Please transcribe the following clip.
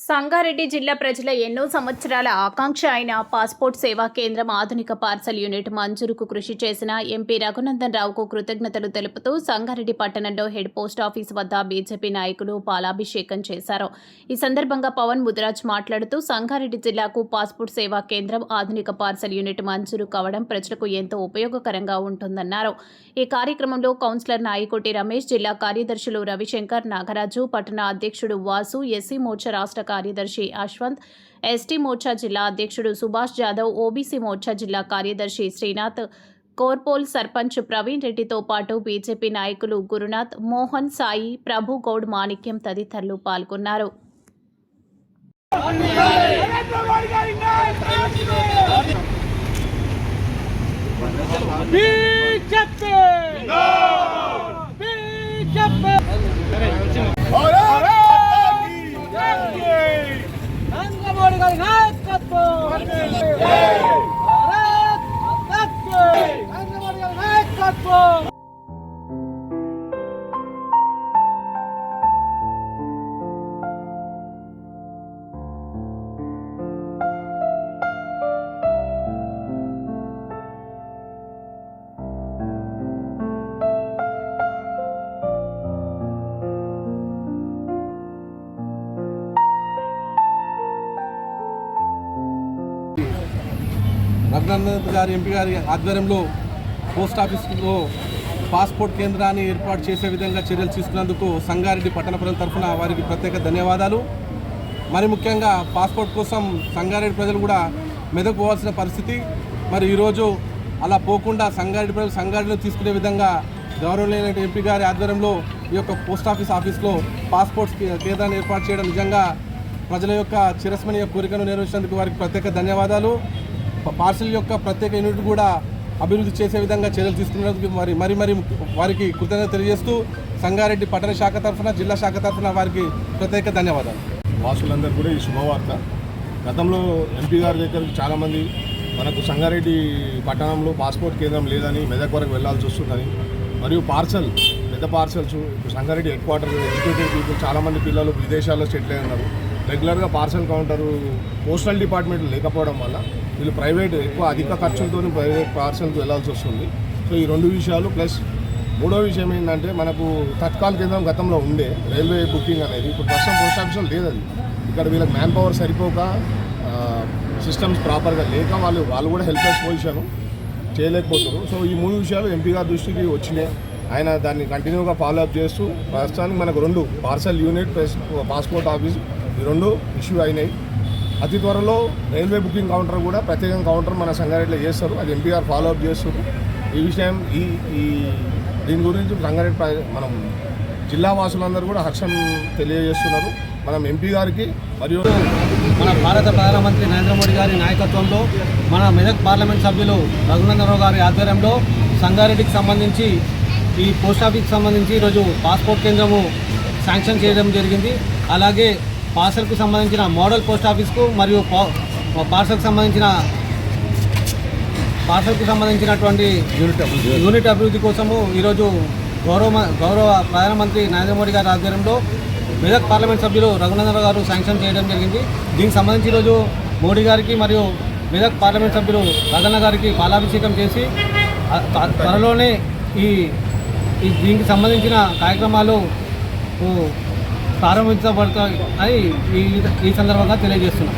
సంగారెడ్డి జిల్లా ప్రజల ఎన్నో సంవత్సరాల ఆకాంక్ష అయిన పాస్పోర్ట్ సేవా కేంద్రం ఆధునిక పార్సల్ యూనిట్ మంజూరుకు కృషి చేసిన ఎంపీ రఘునందన్ రావుకు కృతజ్ఞతలు తెలుపుతూ సంగారెడ్డి పట్టణంలో హెడ్ పోస్ట్ ఆఫీస్ వద్ద బీజేపీ నాయకులు పాలాభిషేకం చేశారు. ఈ సందర్భంగా పవన్ ముదిరాజ్ మాట్లాడుతూ సంగారెడ్డి జిల్లాకు పాస్పోర్ట్ సేవా కేంద్రం ఆధునిక పార్సల్ యూనిట్ మంజూరు కావడం ప్రజలకు ఎంతో ఉపయోగకరంగా ఉంటుందన్నారు. ఈ కార్యక్రమంలో కౌన్సిలర్ నాయకోటి రమేష్, జిల్లా కార్యదర్శులు రవిశంకర్, నాగరాజు, పట్టణ అధ్యక్షుడు వాసు, ఎస్సీ మోర్చా రాష్ట్ర కార్యదర్శి అశ్వంత్, ఎస్టీ మోర్చా జిల్లా అధ్యక్షుడు సుభాష్ జాదవ్, ఓబీసీ మోర్చా జిల్లా కార్యదర్శి శ్రీనాథ్, కోర్పోల్ సర్పంచ్ ప్రవీణ్ రెడ్డితో పాటు బీజేపీ నాయకులు గురునాథ్, మోహన్, సాయి, ప్రభు గౌడ్, మాణిక్యం తదితరులు పాల్గొన్నారు. రఘునందన్ గారి ఎంపీ గారి ఆధ్వర్యంలో పోస్ట్ ఆఫీసులో పాస్పోర్ట్ కేంద్రాన్ని ఏర్పాటు చేసే విధంగా చర్యలు తీసుకున్నందుకు సంగారెడ్డి పట్టణ ప్రజల తరఫున వారికి ప్రత్యేక ధన్యవాదాలు. మరి ముఖ్యంగా పాస్పోర్ట్ కోసం సంగారెడ్డి ప్రజలు కూడా మెదక్ పోవాల్సిన పరిస్థితి. మరి ఈరోజు అలా పోకుండా సంగారెడ్డి ప్రజలు సంగారెడ్డిలో తీసుకునే విధంగా గౌరవనీయ ఎంపీ గారి ఆధ్వర్యంలో ఈ యొక్క పోస్ట్ ఆఫీస్లో పాస్పోర్ట్ కేంద్రాన్ని ఏర్పాటు చేయడం నిజంగా ప్రజల యొక్క చిరస్మరణీయ కోరికను నెరవేర్చినందుకు వారికి ప్రత్యేక ధన్యవాదాలు. పార్సల్ యొక్క ప్రత్యేక యూనిట్ కూడా అభివృద్ధి చేసే విధంగా చర్యలు తీసుకున్నందుకు మరి వారికి కృతజ్ఞత తెలియజేస్తూ సంగారెడ్డి పట్టణ శాఖ తరఫున, జిల్లా శాఖ తరఫున వారికి ప్రత్యేక ధన్యవాదాలు. వాసులందరూ కూడా ఈ శుభవార్త. గతంలో ఎంపీ గారి దగ్గరికి చాలామంది మనకు సంగారెడ్డి పట్టణంలో పాస్పోర్ట్ కేంద్రం లేదని మెదక్ వరకు వెళ్లాల్సి వస్తుందని, మరియు పెద్ద పార్సల్స్ ఇప్పుడు Sangareddy head quarter educated people చాలామంది పిల్లలు విదేశాల్లో సెటిల్ అయి ఉన్నారు. రెగ్యులర్గా పార్సల్ కౌంటరు పోస్టల్ డిపార్ట్మెంట్ లేకపోవడం వల్ల వీళ్ళు ప్రైవేట్ ఎక్కువ అధిక ఖర్చులతో ప్రైవేట్ పార్సల్కి వెళ్లాల్సి వస్తుంది. సో ఈ రెండు విషయాలు ప్లస్ మూడో విషయం ఏంటంటే మనకు తత్కాల్ కేంద్రం గతంలో ఉండే రైల్వే బుకింగ్ అనేది ఇప్పుడు ప్రస్తుతం పోస్ట్ ఆఫీస్లో లేదు. అది ఇక్కడ వీళ్ళకి మ్యాన్ పవర్ సరిపోక సిస్టమ్స్ ప్రాపర్గా లేక వాళ్ళు కూడా హెల్ప్లెస్ పొజిషన్ చేయలేకపోతున్నారు. సో ఈ మూడు విషయాలు ఎంపీ గారి దృష్టికి వచ్చినాయి. ఆయన దాన్ని కంటిన్యూగా ఫాలో అప్ చేస్తూ ప్రస్తుతానికి మనకు 2 parcel unit plus passport office ఈ 2 ఇష్యూ అయినాయి. అతి త్వరలో రైల్వే బుకింగ్ కౌంటర్ కూడా ప్రత్యేకంగా కౌంటర్ మన సంగారెడ్డిలో చేస్తారు. అది ఎంపీ గారు ఫాలో అప్ చేస్తారు. ఈ విషయం దీని గురించి సంగారెడ్డి మనం జిల్లా వాసులందరూ కూడా హర్షం తెలియజేస్తున్నారు. మనం ఎంపీ గారికి మరియు మన భారత ప్రధానమంత్రి నరేంద్ర మోడీ గారి నాయకత్వంలో మన మెదక్ పార్లమెంట్ సభ్యులు రఘునందన్ రావు గారి ఆధ్వర్యంలో సంగారెడ్డికి సంబంధించి ఈ పోస్ట్ ఆఫీస్కి సంబంధించి ఈరోజు పాస్పోర్ట్ కేంద్రము శాంక్షన్ చేయడం జరిగింది. అలాగే పార్సల్కు సంబంధించిన మోడల్ పోస్ట్ ఆఫీస్కు మరియు పార్సల్కు సంబంధించినటువంటి యూనిట్ అభివృద్ధి కోసము ఈరోజు గౌరవ ప్రధానమంత్రి నరేంద్ర మోడీ గారి ఆధ్వర్యంలో మెదక్ పార్లమెంట్ సభ్యులు రఘునందన్ గారు శాంక్షన్ చేయడం జరిగింది. దీనికి సంబంధించి ఈరోజు మోడీ గారికి మరియు మెదక్ పార్లమెంట్ సభ్యులు రఘునందన్ గారికి పాలాభిషేకం చేసి త్వరలోనే దీనికి సంబంధించిన కార్యక్రమాలు ప్రారంభించబడతాయి అని ఈ సందర్భంగా తెలియజేస్తున్నాం.